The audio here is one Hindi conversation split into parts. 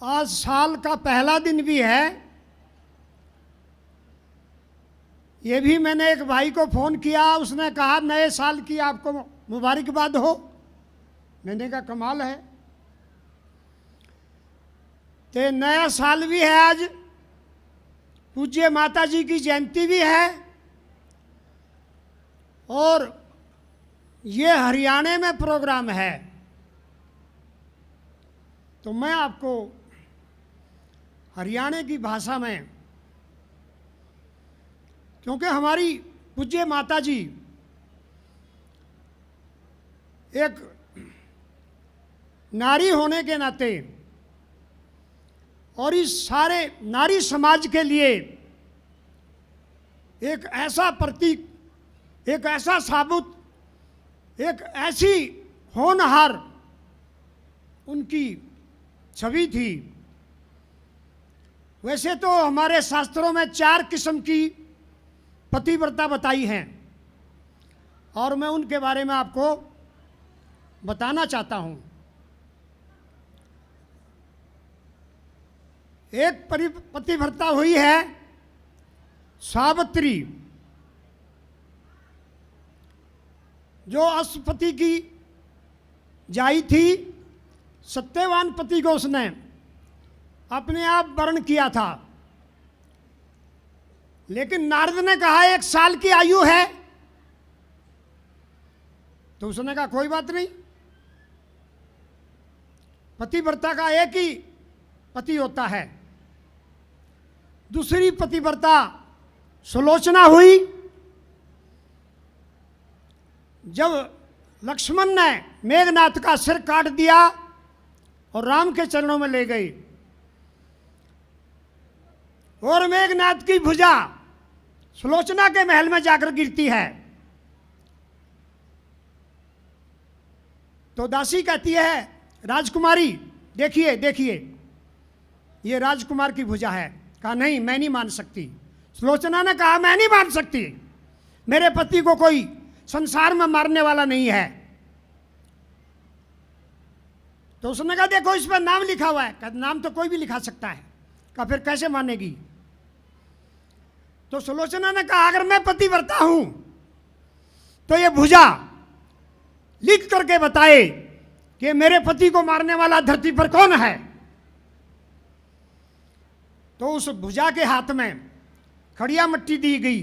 आज साल का पहला दिन भी है। ये भी मैंने एक भाई को फ़ोन किया, उसने कहा नए साल की आपको मुबारकबाद हो। मैंने कहा कमाल है, तो नया साल भी है, आज पूज्य माता जी की जयंती भी है और ये हरियाणा में प्रोग्राम है। तो मैं आपको हरियाणा की भाषा में, क्योंकि हमारी पूज्य माता जी एक नारी होने के नाते और इस सारे नारी समाज के लिए एक ऐसा प्रतीक, एक ऐसा साबुत, एक ऐसी होनहार उनकी छवि थी। वैसे तो हमारे शास्त्रों में 4 किस्म की पतिव्रता बताई हैं और मैं उनके बारे में आपको बताना चाहता हूं। एक पतिव्रता हुई है सावित्री, जो अश्वपति की जाई थी। सत्यवान पति को उसने अपने आप वर्ण किया था, लेकिन नारद ने कहा 1 साल की आयु है, तो उसने कहा कोई बात नहीं, पतिव्रता का एक ही पति होता है। दूसरी पतिव्रता सुलोचना हुई। जब लक्ष्मण ने मेघनाथ का सिर काट दिया और राम के चरणों में ले गई और मेघनाथ की भुजा सुलोचना के महल में जाकर गिरती है, तो दासी कहती है राजकुमारी देखिए देखिए, ये राजकुमार की भुजा है। कहा नहीं, मैं नहीं मान सकती। सुलोचना ने कहा मैं नहीं मान सकती, मेरे पति को कोई संसार में मारने वाला नहीं है। तो उसने कहा देखो इस पर नाम लिखा हुआ है। कहा नाम तो कोई भी लिखा सकता है। कहा फिर कैसे मानेगी? तो सुलोचना ने कहा अगर मैं पतिव्रता हूं तो ये भुजा लिख करके बताए कि मेरे पति को मारने वाला धरती पर कौन है। तो उस भुजा के हाथ में खड़िया मट्टी दी गई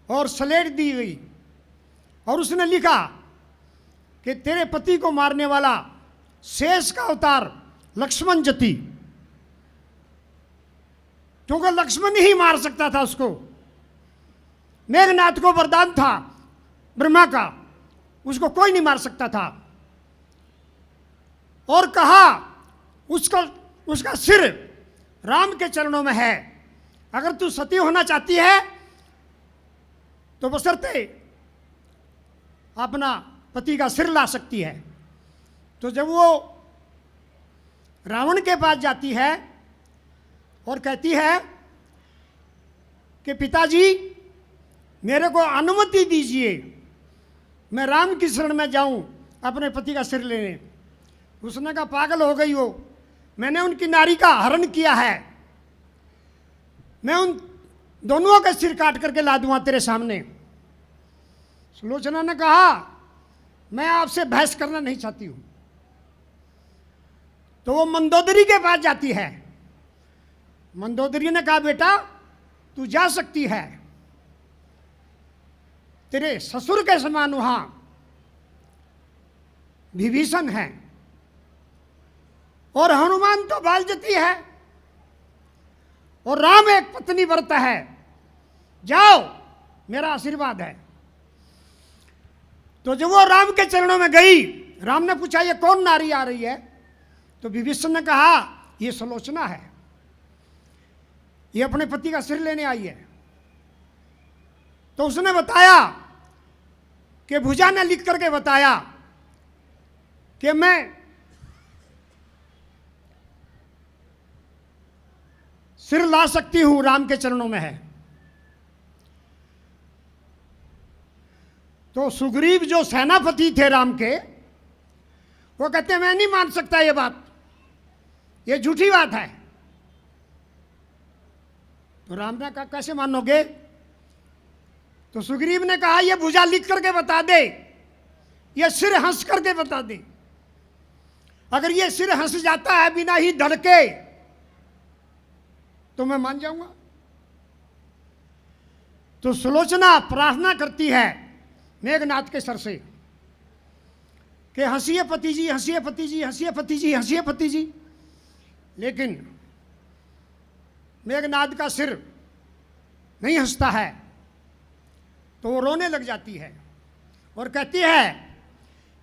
और स्लेट दी गई और उसने लिखा कि तेरे पति को मारने वाला शेष का अवतार लक्ष्मण जति, क्योंकि लक्ष्मण ही मार सकता था उसको। मेघनाथ को वरदान था ब्रह्मा का, उसको कोई नहीं मार सकता था। और कहा उसका सिर राम के चरणों में है, अगर तू सती होना चाहती है तो बशर्ते अपना पति का सिर ला सकती है। तो जब वो रावण के पास जाती है और कहती है कि पिताजी मेरे को अनुमति दीजिए, मैं राम की शरण में जाऊं अपने पति का सिर लेने। उसने कहा पागल हो गई हो, मैंने उनकी नारी का हरण किया है, मैं उन दोनों का सिर काट करके ला दूंगा तेरे सामने। सुलोचना ने कहा मैं आपसे बहस करना नहीं चाहती हूं। तो वो मंदोदरी के पास जाती है। मंदोदरी ने कहा बेटा तू जा सकती है, तेरे ससुर के समान वहां विभीषण है और हनुमान तो बालजती है और राम एक पत्नी व्रत है, जाओ मेरा आशीर्वाद है। तो जब वो राम के चरणों में गई, राम ने पूछा ये कौन नारी आ रही है? तो विभीषण ने कहा ये सुलोचना है, ये अपने पति का सिर लेने आई है। तो उसने बताया कि भुजा ने लिख करके बताया कि मैं सिर ला सकती हूं, राम के चरणों में है। तो सुग्रीव जो सेनापति थे राम के, वो कहते हैं मैं नहीं मान सकता ये बात, ये झूठी बात है। तो राम ने कहा कैसे मानोगे? तो सुग्रीव ने कहा ये भुजा लिख करके बता दे, ये सिर हंस करके बता दे। अगर ये सिर हंस जाता है बिना ही धड़के तो मैं मान जाऊंगा। तो सुलोचना प्रार्थना करती है मेघनाथ के सर से कि हंसिए पति जी, हंसिए पति जी, हंसिए पति जी, हंसिए पति जी। लेकिन मेघनाथ का सिर नहीं हंसता है तो वो रोने लग जाती है और कहती है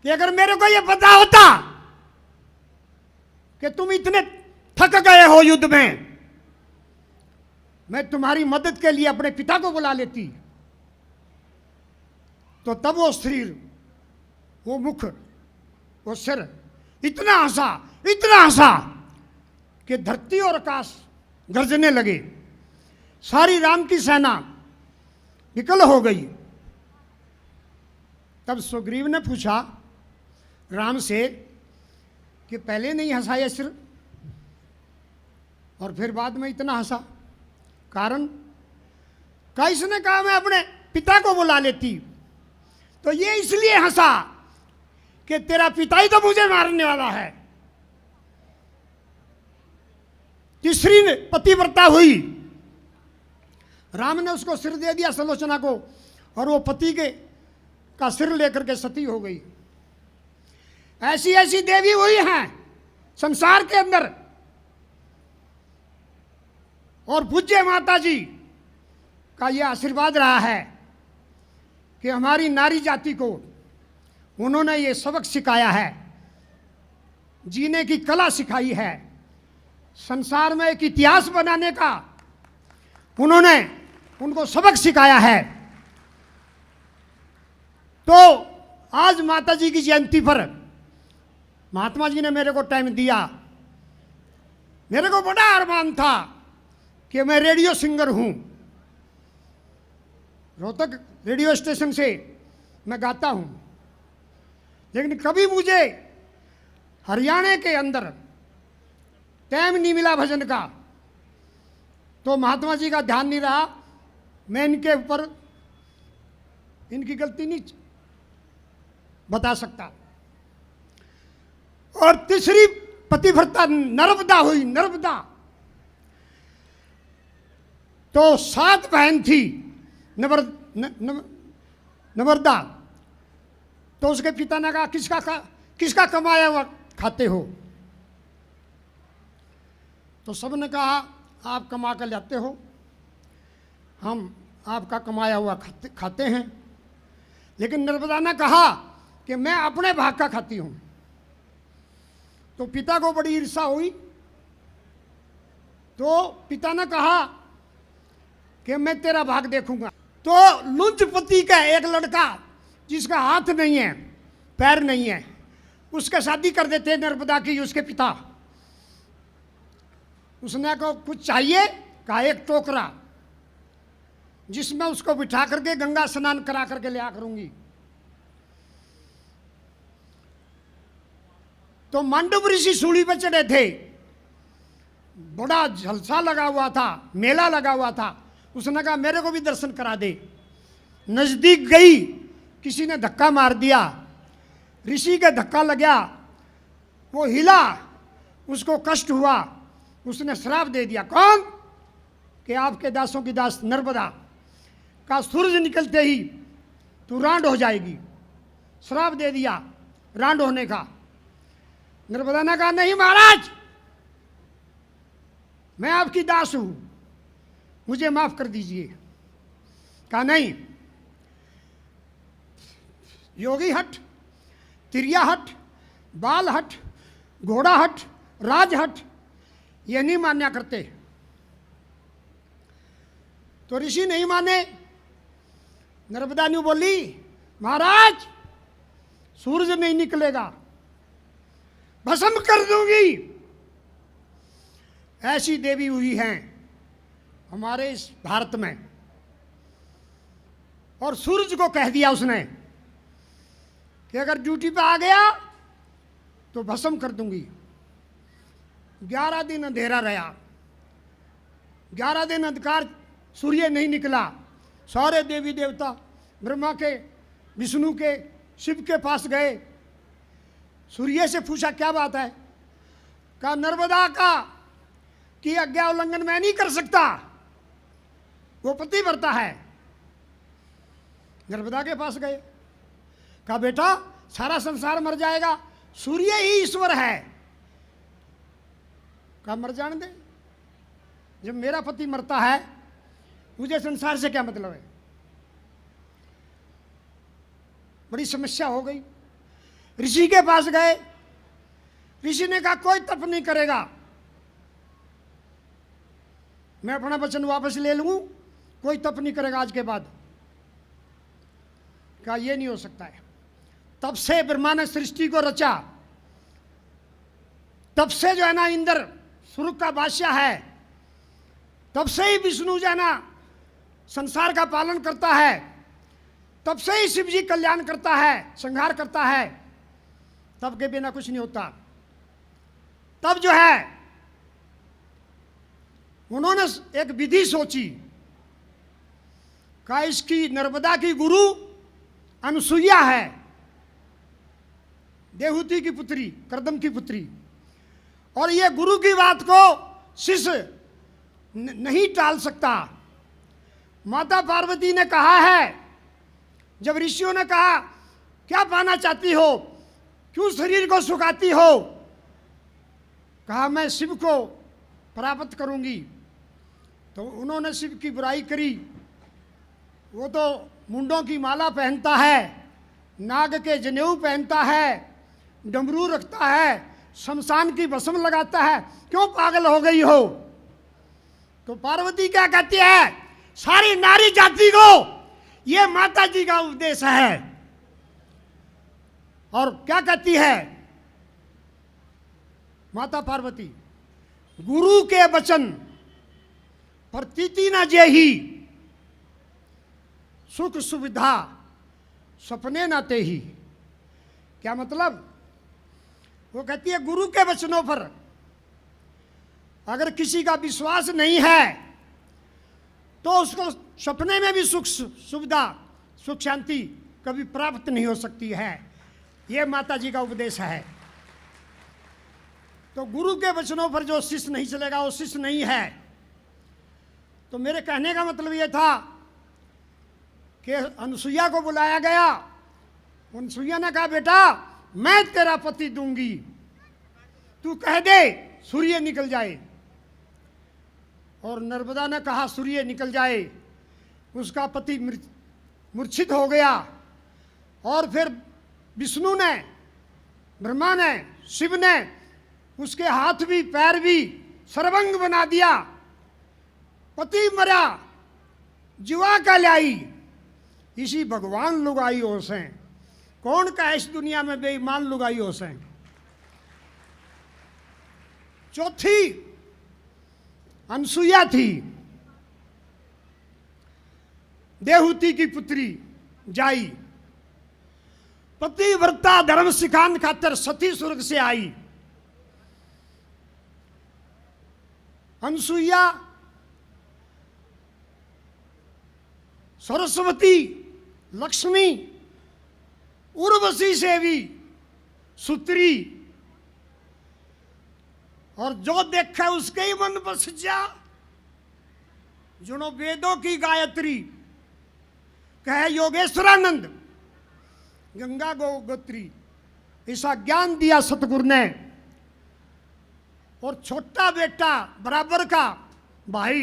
कि अगर मेरे को ये पता होता कि तुम इतने थक गए हो युद्ध में, मैं तुम्हारी मदद के लिए अपने पिता को बुला लेती। तो तब वो शरीर, वो मुख, वो सिर इतना हंसा कि धरती और आकाश गरजने लगे। सारी राम की सेना विकल हो गई। तब सुग्रीव ने पूछा राम से कि पहले नहीं हंसा ये सिर और फिर बाद में इतना हंसा, कारण? का इसने कहा मैं अपने पिता को बुला लेती। तो ये इसलिए हंसा कि तेरा पिता ही तो मुझे मारने वाला है। तीसरी पतिव्रता हुई, राम ने उसको सिर दे दिया सुलोचना को और वो पति के का सिर लेकर के सती हो गई। ऐसी ऐसी देवी हुई हैं संसार के अंदर। और पूज्य माता जी का यह आशीर्वाद रहा है कि हमारी नारी जाति को उन्होंने ये सबक सिखाया है, जीने की कला सिखाई है, संसार में एक इतिहास बनाने का उन्होंने उनको सबक सिखाया है। तो आज माता जी की जयंती पर महात्मा जी ने मेरे को टाइम दिया। मेरे को बड़ा अरमान था कि मैं रेडियो सिंगर हूं, रोहतक रेडियो स्टेशन से मैं गाता हूं, लेकिन कभी मुझे हरियाणा के अंदर टाइम नहीं मिला भजन का। तो महात्मा जी का ध्यान नहीं रहा, मैं इनके ऊपर इनकी गलती नहीं बता सकता। और तीसरी पतिव्रता नर्मदा हुई। नर्मदा तो 7 बहन थी नर्मदा। तो उसके पिता ने कहा किसका कमाया हुआ खाते हो? तो सबने कहा आप कमा कर लाते हो, हम आपका कमाया हुआ खाते हैं। लेकिन नर्मदा ने कहा कि मैं अपने भाग का खाती हूं। तो पिता को बड़ी ईर्ष्या हुई। तो पिता ने कहा कि मैं तेरा भाग देखूंगा। तो लुंजपति का एक लड़का जिसका हाथ नहीं है, पैर नहीं है, उसके शादी कर देते नर्मदा की उसके पिता। उसने को कुछ चाहिए, कहा एक टोकरा जिसमें उसको बिठा करके गंगा स्नान करा करके लिया करूंगी। तो मांडव ऋषि सूली पर चढ़े थे, बड़ा जलसा लगा हुआ था, मेला लगा हुआ था। उसने कहा मेरे को भी दर्शन करा दे। नजदीक गई, किसी ने धक्का मार दिया, ऋषि का धक्का लगा, वो हिला, उसको कष्ट हुआ, उसने श्राप दे दिया। कौन? कि आपके दासों की दास नर्मदा का सूरज निकलते ही तू रांड हो जाएगी। श्राप दे दिया रांड होने का। नर्मदा ने कहा नहीं महाराज, मैं आपकी दास हूं, मुझे माफ कर दीजिए। कहा नहीं, योगी हट, तिरिया हट, बाल हट, घोड़ा हट, राज हट, ये नहीं मान्या करते। तो ऋषि नहीं माने। नर्मदा ने बोली महाराज सूरज नहीं निकलेगा, भस्म कर दूंगी। ऐसी देवी हुई हैं हमारे इस भारत में। और सूरज को कह दिया उसने कि अगर ड्यूटी पे आ गया तो भस्म कर दूंगी। 11 दिन अंधेरा रहा, 11 दिन अंधकार, सूर्य नहीं निकला। सारे देवी देवता ब्रह्मा के, विष्णु के, शिव के पास गए। सूर्य से पूछा क्या बात है? कहा नर्मदा का कि आज्ञा उल्लंघन मैं नहीं कर सकता, वो पतिव्रता है। नर्मदा के पास गए, कहा बेटा सारा संसार मर जाएगा, सूर्य ही ईश्वर है। कहा मर जाने दे, जब मेरा पति मरता है मुझे संसार से क्या मतलब है। बड़ी समस्या हो गई। ऋषि के पास गए, ऋषि ने कहा कोई तप नहीं करेगा, मैं अपना वचन वापस ले लूं, कोई तप नहीं करेगा आज के बाद। कहा यह नहीं हो सकता है। तब से ब्रह्मा ने सृष्टि को रचा, तब से जो है ना इंद्र स्वर्ग का बादशाह है, तब से ही विष्णु जो है ना संसार का पालन करता है, तब से ही शिव जी कल्याण करता है, संहार करता है। तब के बिना कुछ नहीं होता। तब जो है उन्होंने एक विधि सोची, कहा इसकी नर्मदा की गुरु अनुसुईया है, देवहूति की पुत्री, कर्दम की पुत्री, और ये गुरु की बात को शिष्य नहीं टाल सकता। माता पार्वती ने कहा है, जब ऋषियों ने कहा क्या पाना चाहती हो, क्यों शरीर को सुखाती हो, कहा मैं शिव को प्राप्त करूंगी। तो उन्होंने शिव की बुराई करी। वो तो मुंडों की माला पहनता है, नाग के जनेऊ पहनता है, डमरू रखता है, शमशान की भस्म लगाता है, क्यों पागल हो गई हो। तो पार्वती क्या कहती है, सारी नारी जाति को ये माता जी का उपदेश है। और क्या कहती है माता पार्वती, गुरु के वचन प्रतीति न जेही, सुख सुविधा सपने न तेही। क्या मतलब? वो कहती है गुरु के वचनों पर अगर किसी का विश्वास नहीं है तो उसको सपने में भी सुख सुविधा, सुख शांति कभी प्राप्त नहीं हो सकती है। ये माता जी का उपदेश है। तो गुरु के वचनों पर जो शिष्य नहीं चलेगा वो शिष्य नहीं है। तो मेरे कहने का मतलब ये था कि अनुसुईया को बुलाया गया। अनुसुईया ने कहा बेटा मैं तेरा पति दूंगी, तू कह दे सूर्य निकल जाए। और नर्मदा ने कहा सूर्य निकल जाए। उसका पति मूर्छित हो गया। और फिर विष्णु ने, ब्रह्मा ने, शिव ने उसके हाथ भी पैर भी सर्वंग बना दिया। पति मरा, जीवा का लाई, इसी भगवान लुगाई होसे। कौन का इस दुनिया में बेईमान लुगाई होसे। चौथी अनुसुईया थी, देवहूति की पुत्री जाई। पतिव्रता धर्म सिखान खातर सती स्वर्ग से आई। अनुसुईया सरस्वती, लक्ष्मी, उर्वशी से भी सुत्री, और जो देखा उसके ही मन बस जा। जुनो वेदों की गायत्री कहे योगेश्वरानंद, गंगा गोत्री, ऐसा ज्ञान दिया सतगुरु ने। और छोटा बेटा बराबर का भाई,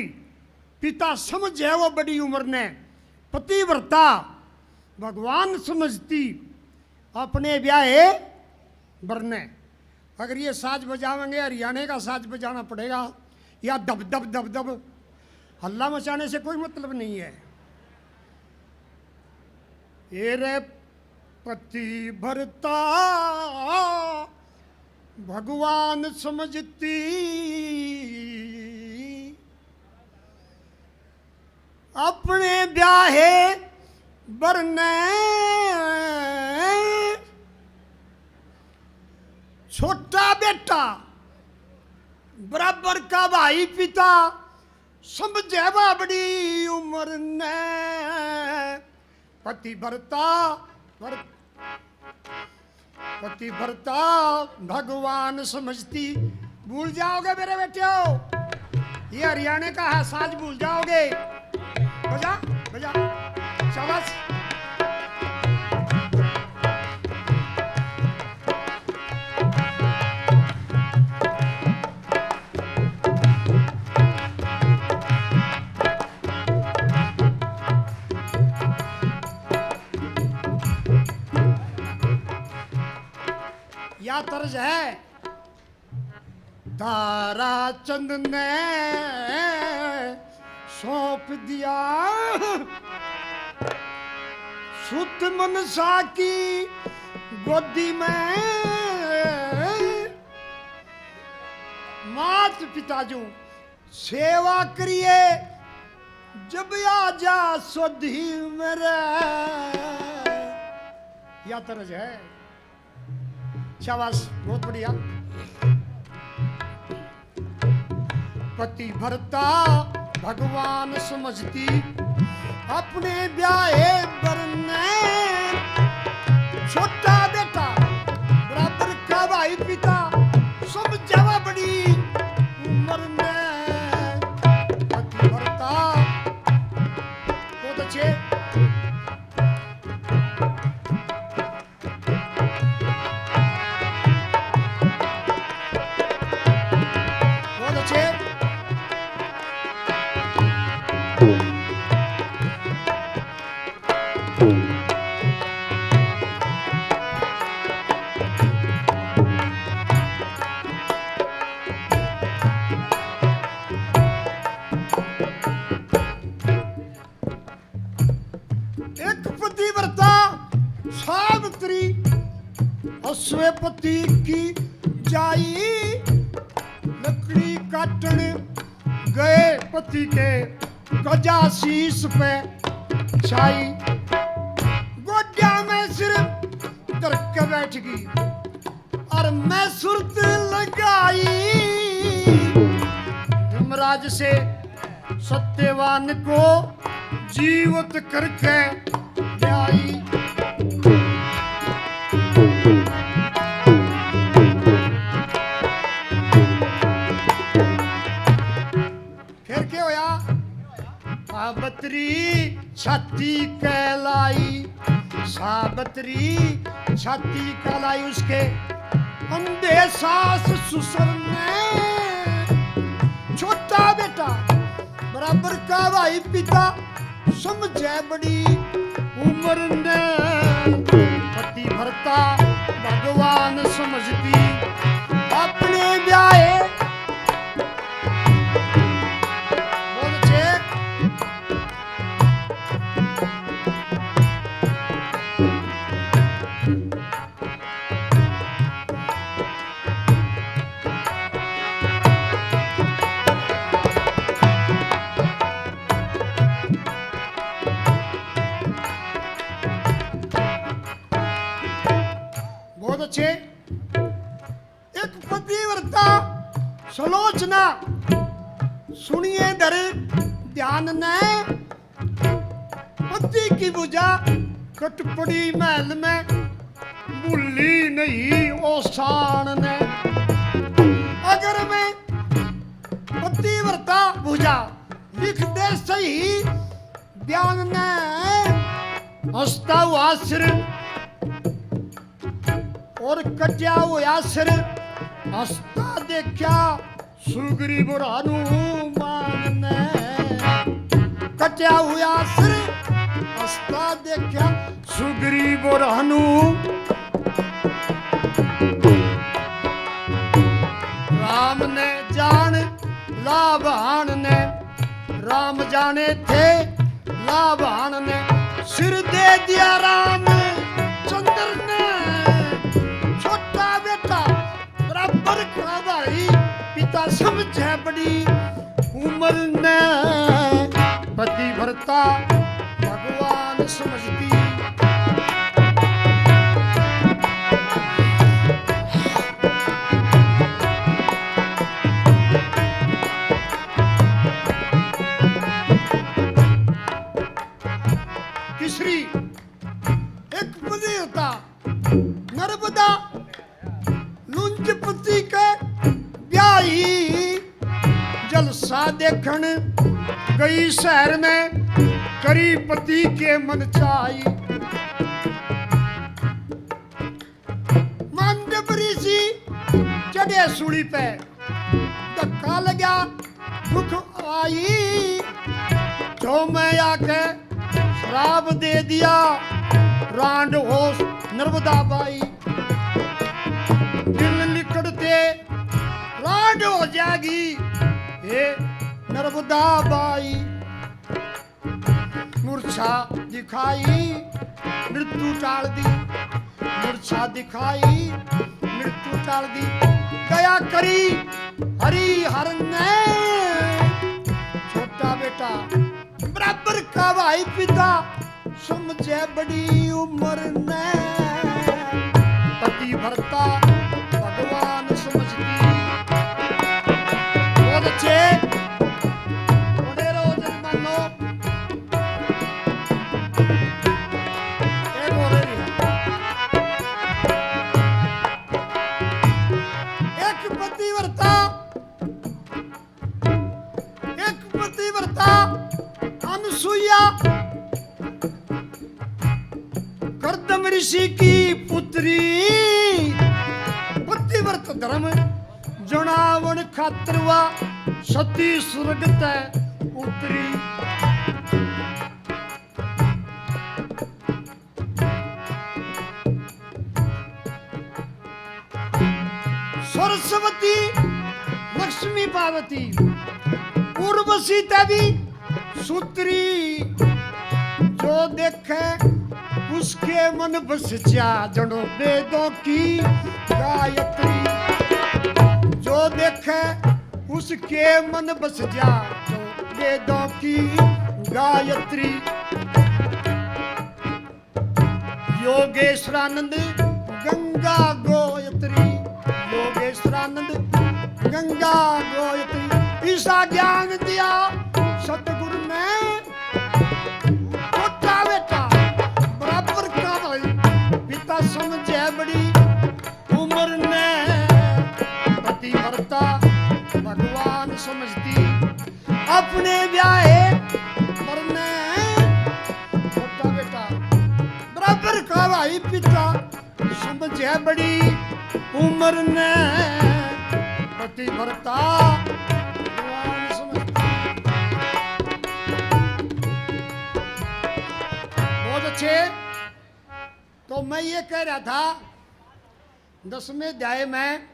पिता समझ है वो बड़ी उम्र ने, पतिव्रता भगवान समझती, अपने ब्याहे बरने। अगर ये साज बजावेंगे हरियाणा का साज बजाना पड़ेगा, या दब दब दब दब हल्ला मचाने से कोई मतलब नहीं है। ये रे पतिव्रता भगवान समझती, अपने ब्याहे बरने। छोटा बेटा बराबर का भाई पिता समझे बड़ी उम्र ने पतिव्रता भगवान समझती। भूल जाओगे मेरे बेटे, ये हरियाणा का है साज, भूल जाओगे। बजा बजा, शाबाश। या तर्ज है, तारा चंद ने सौंप दिया सुत मनसा की गोदी में। मात पिता जो सेवा करिए जब आजा सोधी मेरे। या तरज है, शाबाश, बहुत बढ़िया। पतिव्रता भगवान समझती अपने ब्याहे बरने। छोटा बेटा बराबर का भाई पिता समझावा बड़ी उम्र में। पतिव्रता बहुत अच्छे। एक पतिव्रता सावित्री अश्वे पति की जाई। लकड़ी काटन गए पति के गजा शीश पे छाई। गोड्या में सिर धर के बैठ गई और मैं सुरत लगाई। यमराज से सत्यवान को जीवित करके ले आई। फिर क्या होया? सावित्री छाती कहलाई। सावित्री छाती कहलाई उसके अंधे सास ससुर ने। छोटा बेटा बराबर का भाई पिता समझे बड़ी उम्र ने। पतिव्रता भगवान समझती अपने ब्याहे। बहुत अच्छे। बहुत अच्छे। एक पतिव्रता सलोचना सुनिए दर ध्यान ने। पति की भुजा कटपड़ी महल में भूली नहीं ओसान ने। अगर मैं पतिव्रता भुजा लिख दे सही बयान ने। हंसता हुआ सिर और कटिया हुआ सिर हंसता देखा सुगरी बुरानू मान ने। कटिया हुआ सिर हंसता देखा सुगरी बुरानू। राम ने जान लाभान ने। राम जाने थे लाभान ने। सिर दे दिया राम चंद्र ने। छोटा बेटा बराबर का भाई पिता समझे बड़ी उम्र ने। पतिव्रता भगवान समझती। मूर्छा देखन गई शहर में, करी पति के मन चाई। मंडप ऋषि चढ़े सूली पे, धक्का लगा दुख आई। जो मैं आके श्राप दे दिया, रांड होश नर्मदा बाई। दिल लिकड़ते रांड हो जाएगी ये नर्मदा बाई। मूर्छा दिखाई मृत्यु टाल दी, मूर्छा दिखाई मृत्यु टाल दी। दया करी हरि हर ने, छोटा बेटा बराबर का भाई पिता, समझे बड़ी उम्र ने। पति भरता भगवान समझती। बहुत अच्छे मानो। एक और एक पतिव्रता अनुसुईया कर्दम ऋषि की पुत्री। पतिव्रत धर्म जनावन खातरवा, सती स्वर्ग तय उतरी। सरस्वती लक्ष्मी पार्वती, उर्वशी तभी सूत्री। जो देखे उसके मन बस जा, जड़ो वेदों की गायत्री। जो देखे उसके मन बस जा, जो वेदों की गायत्री। योगेश्वरानंद गंगा गोयत्री, योगेश्वरानंद गंगा गोयत्री। ईसा ज्ञान दिया सतगुरु ने, छोटा बेटा बराबर का भाई पिता, समझे बड़ी उम्र ने। पतिव्रता भगवान समझती, अपने ब्याहे मरने। छोटा बेटा बराबर का भाई पिता, समझे बड़ी उम्र ने। पतिव्रता भगवान समझती। बहुत अच्छे। तो मैं ये कह रहा था 10वें अध्याय में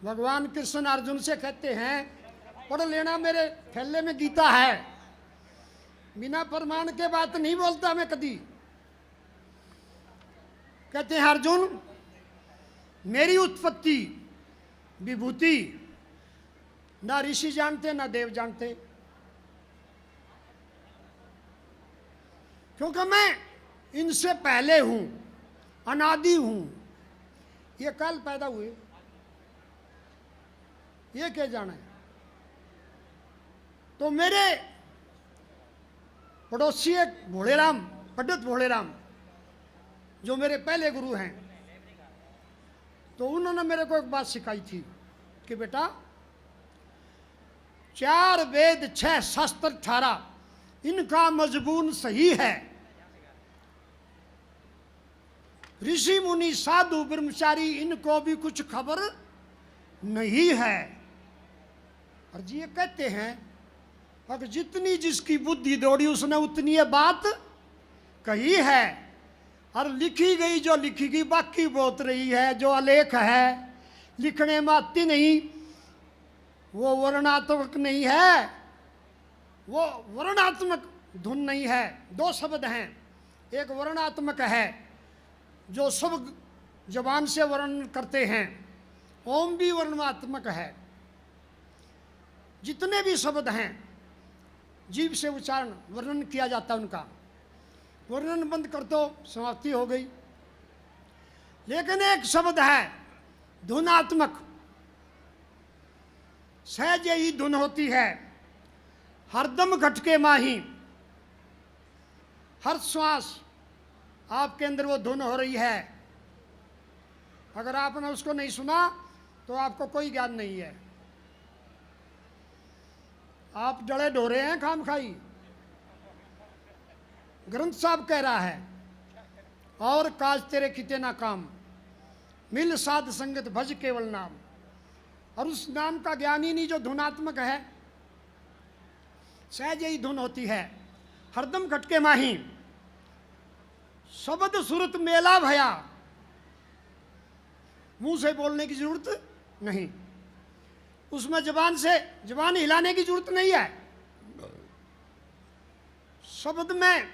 भगवान कृष्ण अर्जुन से कहते हैं, पढ़ लेना, मेरे थैले में गीता है। बिना प्रमाण के बात नहीं बोलता मैं कभी। कहते हैं अर्जुन, मेरी उत्पत्ति विभूति ना ऋषि जानते ना देव जानते, क्योंकि मैं इनसे पहले हूं, अनादि हूं। ये कल पैदा हुए, ये क्या जाना है। तो मेरे पड़ोसी एक भोलेराम, पंडित भोलेराम, जो मेरे पहले गुरु हैं, तो उन्होंने मेरे को एक बात सिखाई थी कि बेटा 4 वेद 6 शास्त्र 18 इनका मजबून सही है। ऋषि मुनि साधु ब्रह्मचारी इनको भी कुछ खबर नहीं है। और जी ये कहते हैं अगर जितनी जिसकी बुद्धि दौड़ी उसने उतनी ये बात कही है। और लिखी गई जो लिखी गई बाकी बहुत रही है। जो अलेख है लिखने में आती नहीं, वो वर्णात्मक नहीं है, वो वर्णात्मक धुन नहीं है। 2 शब्द हैं, एक वर्णात्मक है जो सब जबान से वर्णन करते हैं, ओम भी वर्णात्मक है। जितने भी शब्द हैं जीभ से उच्चारण वर्णन किया जाता है, उनका वर्णन बंद कर तो समाप्ति हो गई। लेकिन एक शब्द है धुनात्मक, सहज ही धुन होती है, हरदम घटके माही, हर श्वास आपके अंदर वो धुन हो रही है। अगर आपने उसको नहीं सुना तो आपको कोई ज्ञान नहीं है। आप डले ढोरे हैं खाम खाई। ग्रंथ साहब कह रहा है, और काज तेरे किते ना काम, मिल साध संगत भज केवल नाम। और उस नाम का ज्ञान ही नहीं जो धुनात्मक है, सहज ही धुन होती है, हरदम खटके माही, शब्द सुरत मेला भया, मुंह से बोलने की जरूरत नहीं, उसमें जबान हिलाने की जरूरत नहीं है। शब्द में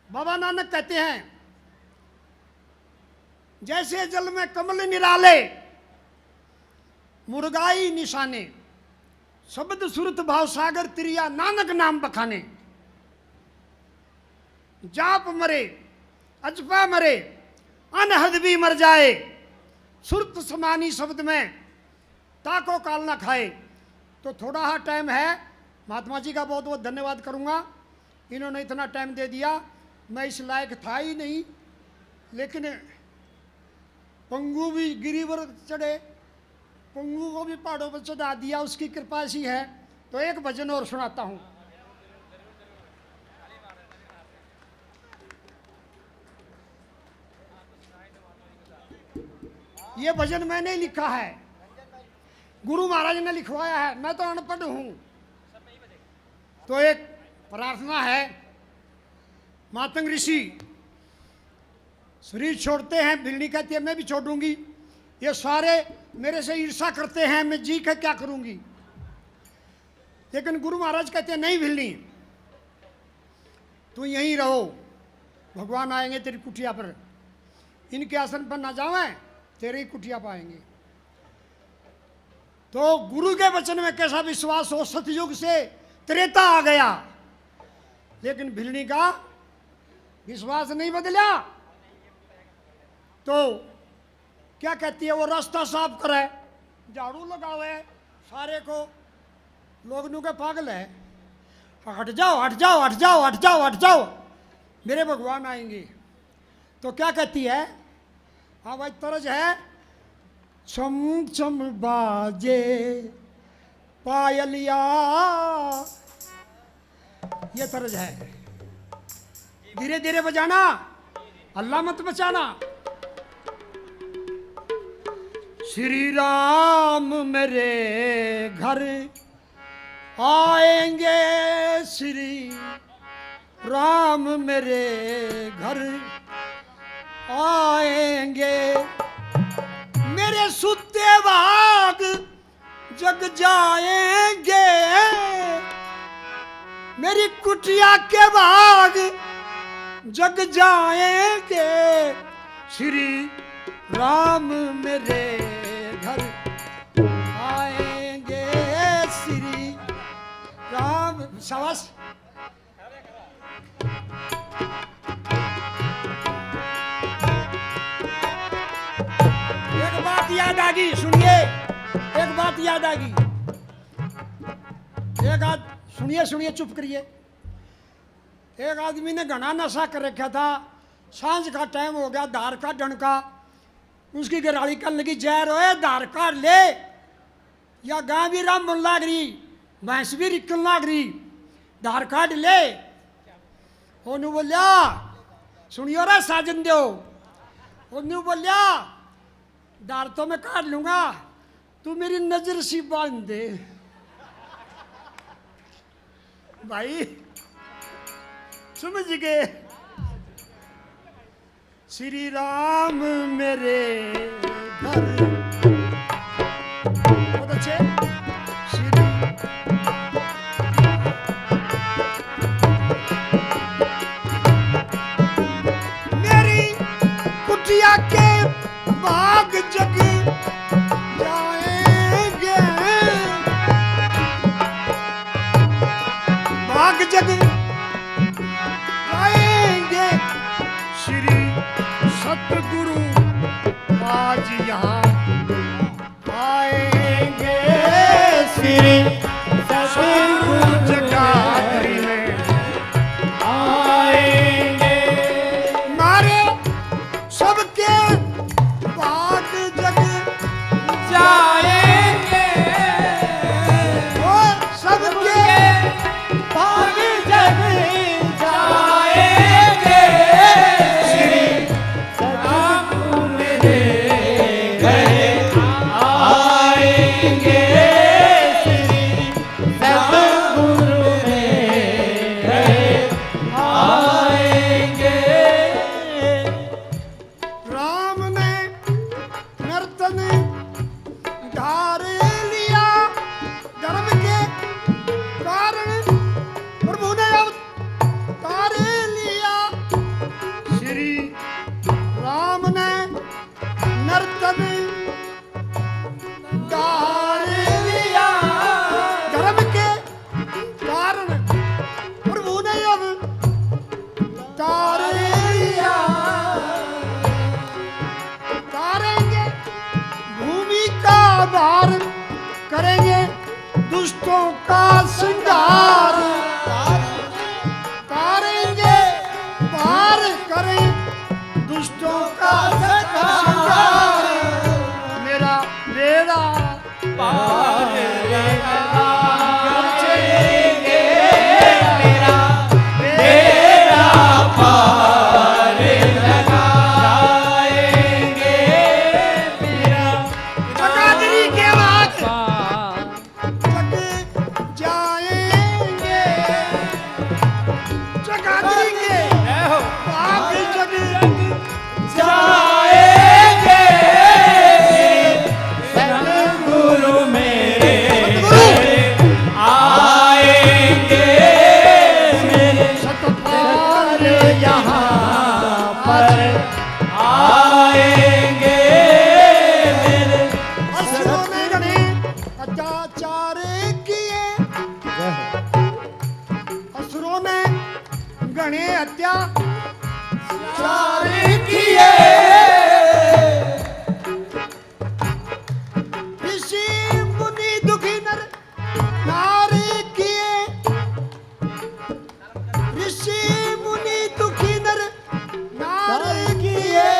बाबा नानक कहते हैं, जैसे जल में कमल निराले, मुर्गाई निशाने, शब्द सुरत भाव सागर त्रिया, नानक नाम बखाने। जाप मरे अजपा मरे, अनहद भी मर जाए, सुरत समानी शब्द में ताको काल ना खाए। तो थोड़ा हा टाइम है, महात्मा जी का बहुत बहुत धन्यवाद करूंगा, इन्होंने इतना टाइम दे दिया। मैं इस लायक था ही नहीं, लेकिन पंगू भी गिरिवर चढ़े, पंगू को भी पहाड़ों पर चढ़ा दिया, उसकी कृपा ऐसी है। तो एक भजन और सुनाता हूं। ये भजन मैंने लिखा है, गुरु महाराज ने लिखवाया है, मैं तो अनपढ़ हूं। तो एक प्रार्थना है, मातंग ऋषि शरीर छोड़ते हैं, भिलनी कहती है मैं भी छोड़ूंगी, ये सारे मेरे से ईर्षा करते हैं, मैं जी के क्या करूंगी। लेकिन गुरु महाराज कहते हैं नहीं भिलनी, तू यहीं रहो, भगवान आएंगे तेरी कुटिया पर, इनके आसन पर ना जावे, तेरे ही कुटिया पाएंगे। तो गुरु के वचन में कैसा विश्वास हो, सतयुग से त्रेता आ गया, लेकिन भिलनी का विश्वास नहीं बदला। तो क्या कहती है वो, रास्ता साफ करे, झाड़ू लगावे, सारे को लोग नु के पागल है, हट जाओ हट जाओ हट जाओ हट जाओ हट जाओ, मेरे भगवान आएंगे। तो क्या कहती है, हाँ भाई तरज है, छम छम बाजे पायलिया, ये तरज है, धीरे धीरे बजाना, अल्लाह मत बचाना। श्री राम मेरे घर आएंगे, श्री राम मेरे घर आएंगे, मेरे सुते भाग जग जाएंगे, मेरी कुटिया के भाग जग जाएंगे, श्री राम मेरे घर आएंगे, श्री राम। शाबाश। एक बात याद आ गई, सुनिए, एक बात याद आ गई, एक आद सुनिए सुनिए, चुप करिए। एक आदमी ने घना नशा कर रखा था, सांझ का टाइम हो गया, धार का डंका, उसकी गराड़ी करने लगी, जहर होए धार काट ले, या गां भी राम बन लाग रही, भैंस भी रिकन लाग रही, धार काट ले। ओनू बोलिया, सुनियो रे साजन दो, ओनू बोलिया धार तो मैं काट लूंगा, तू मेरी नजर सी बांध दे। भाई समझ गए, श्री राम मेरे घर, बहुत अच्छे, श्री मेरी कुटिया के बाग जग जाएंगे, बाग जग जाएंगे, श्री सतगुरु आज यहाँ आएंगे, श्री सतगुरु जगाधरी में आएंगे, मारे सबके बाग जग जाएंगे, वो सब राम ने नर्तन धार लिया, धर्म के कारण प्रभु ने अवतार लिया। श्री राम ने नर्तन धार लिया, धर्म के कारण प्रभु ने अवतार लिया। तारेंगे भूमि का भार, करेंगे दुष्टों का श्रृंगार। तारेंगे भार, करें दुष्टों का श्रृंगार। मेरा बेड़ा पार लगाएंगे, मेरा बेड़ा पार लगाएंगे। मेरा जगाधरी के बाद जग जाएंगे, जगाधरी के बाद जग जाएंगे। सतगुरु मेरे घर आएंगे, मेरे सतपाल यहाँ पर आएंगे। मेरे असुरों ने घने अत्याचार किए, असुरों ने घने अत्याचार किए। ऋषि मुनि दुखी नर नारी किए, ऋषि मुनि दुखी नर नारी किए।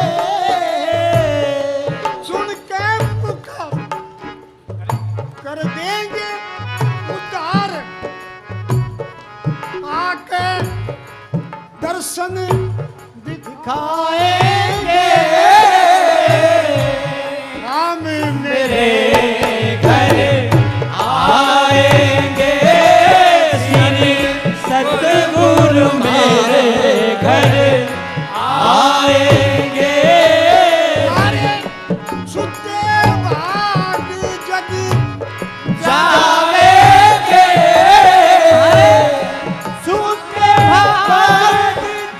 सुन के पुकार कर देंगे उद्धार, आके दर्शन दिखाएंगे। राम मेरे घर आएंगे, श्री सतगुरु मेरे घर आएंगे। सारे सुते भाग जग जाएंगे, सुनते भाग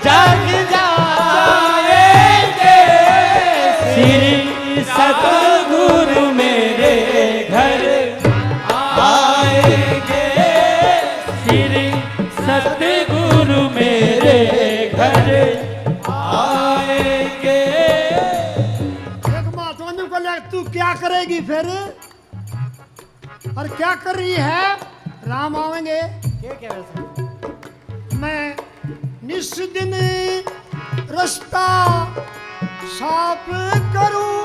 जग जाएंगे। श्री सतगुरु मेरे घर आएंगे, श्री सतगुरु मेरे घर आएंगे। एक महात्मा को ले, तू क्या करेगी फिर, और क्या कर रही है? राम आवेंगे, मैं निस दिन रास्ता साफ करूं,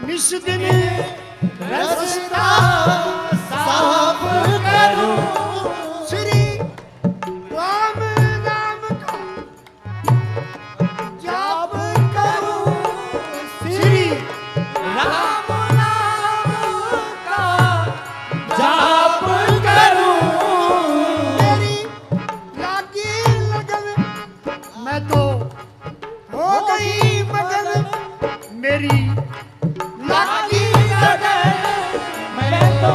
निस दिन रास्ता साफ करूं। श्री राम नाम का जाप करूं, श्री राम नाम का जाप करूं। मेरी लागी लगन, मैं तो हो गई मगन। मेरी लागी लगन, मैं तो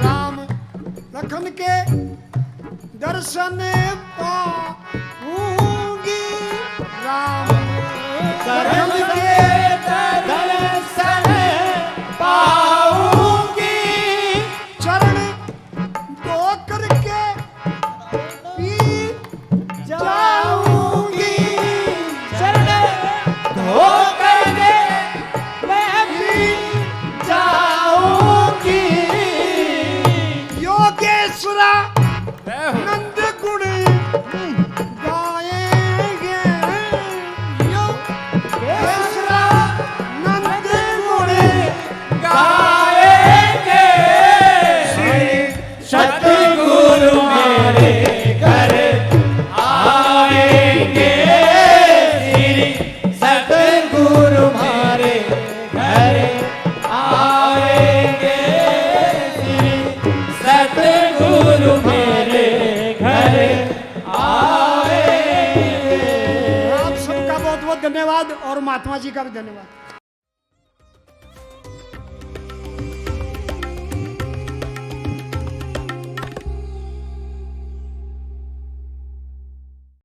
राम लखन के दर्शन पाऊंगी, राम लखन के दर्शन पाऊंगी, चरण दो करके पी जाऊंगी, चरण धो करके मैं भी जाऊंगी। योगेश्वरा नंद गुण गाएंगे, योगेश्वरा नंद गुण गाएंगे। सतगुरु मेरे घर आएंगे, श्री सतगुरु हमारे घर आएंगे, श्री सतगुरु मेरे घर आएंगे। आप सबका बहुत बहुत धन्यवाद और महात्मा जी का भी धन्यवाद।